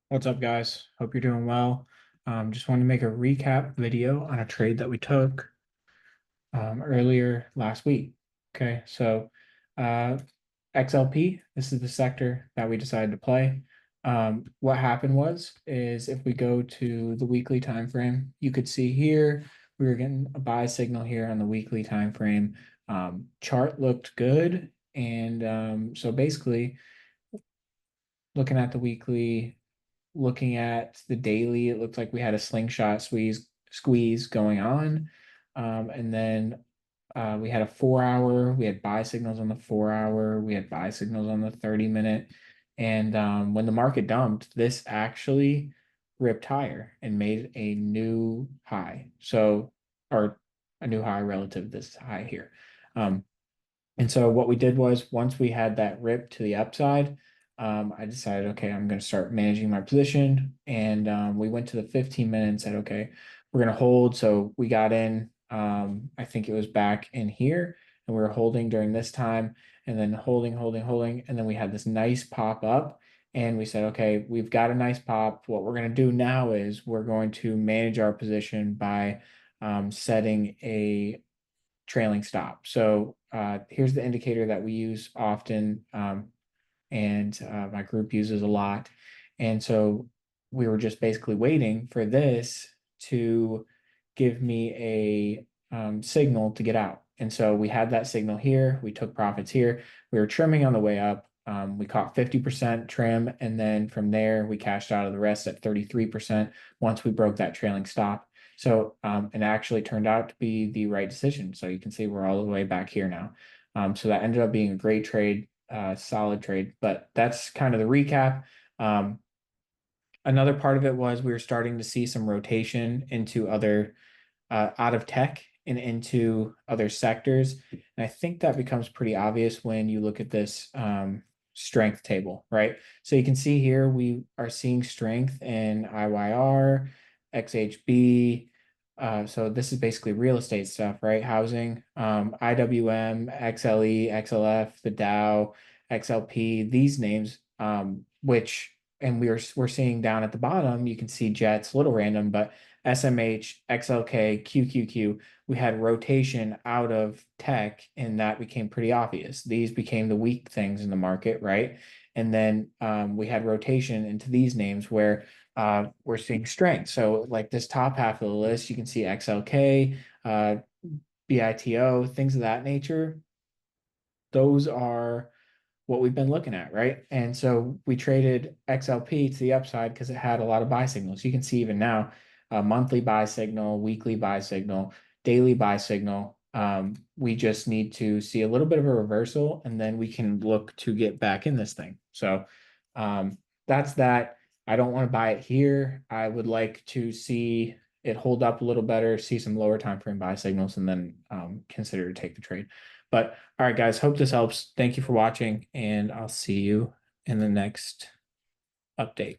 What's up, guys? Hope you're doing well. Just want to make a recap video on a trade that we took earlier last week. Okay, so uh, XLP, this is the sector that we decided to play. What happened is if we go to the weekly time frame, you could see here we were getting a buy signal here on the weekly time frame. Chart looked good, and so basically looking at the weekly. Looking at the daily, it looked like we had a slingshot squeeze going on. And then we had a 4 hour, we had buy signals on the 4 hour, we had buy signals on the 30 minute. And when the market dumped, this actually ripped higher and made a new high. So, or a new high relative to this high here. Um, and so what we did was once we had that rip to the upside, I decided, okay, I'm going to start managing my position. And we went to the 15 minute and said, okay, we're going to hold. So we got in, I think it was back in here, and we were holding during this time and then holding. And then we had this nice pop up. And we said, okay, we've got a nice pop. What we're going to do now is we're going to manage our position by setting a trailing stop. So here's the indicator that we use often, and my group uses a lot. And so we were just basically waiting for this to give me a signal to get out. And so we had that signal here. We took profits here. We were trimming on the way up. We caught 50% trim, and then from there we cashed out of the rest at 33% once we broke that trailing stop. So it actually turned out to be the right decision. So you can see we're all the way back here now. So that ended up being a great trade, solid trade. But that's kind of the recap. Um, Another part of it was we were starting to see some rotation into other out of tech and into other sectors. And I think that becomes pretty obvious when you look at this strength table, right? So you can see here we are seeing strength in IYR, XHB. So this is basically real estate stuff, right? Housing, IWM, XLE, XLF, the Dow, XLP, these names, which and we're seeing down at the bottom, you can see Jets, a little random, but SMH, XLK, QQQ, we had rotation out of tech, and that became pretty obvious. These became the weak things in the market, right? And then we had rotation into these names where we're seeing strength. So, like this top half of the list, you can see XLK, BITO, things of that nature. Those are what we've been looking at, right? And so we traded XLP to the upside because it had a lot of buy signals. You can see even now a monthly buy signal, weekly buy signal, daily buy signal. We just need to see a little bit of a reversal, and then we can look to get back in this thing. So that's that. I don't want to buy it here. I would like to see it hold up a little better, see some lower time frame buy signals, and then consider to take the trade. But all right, guys, hope this helps. Thank you for watching, and I'll see you in the next update.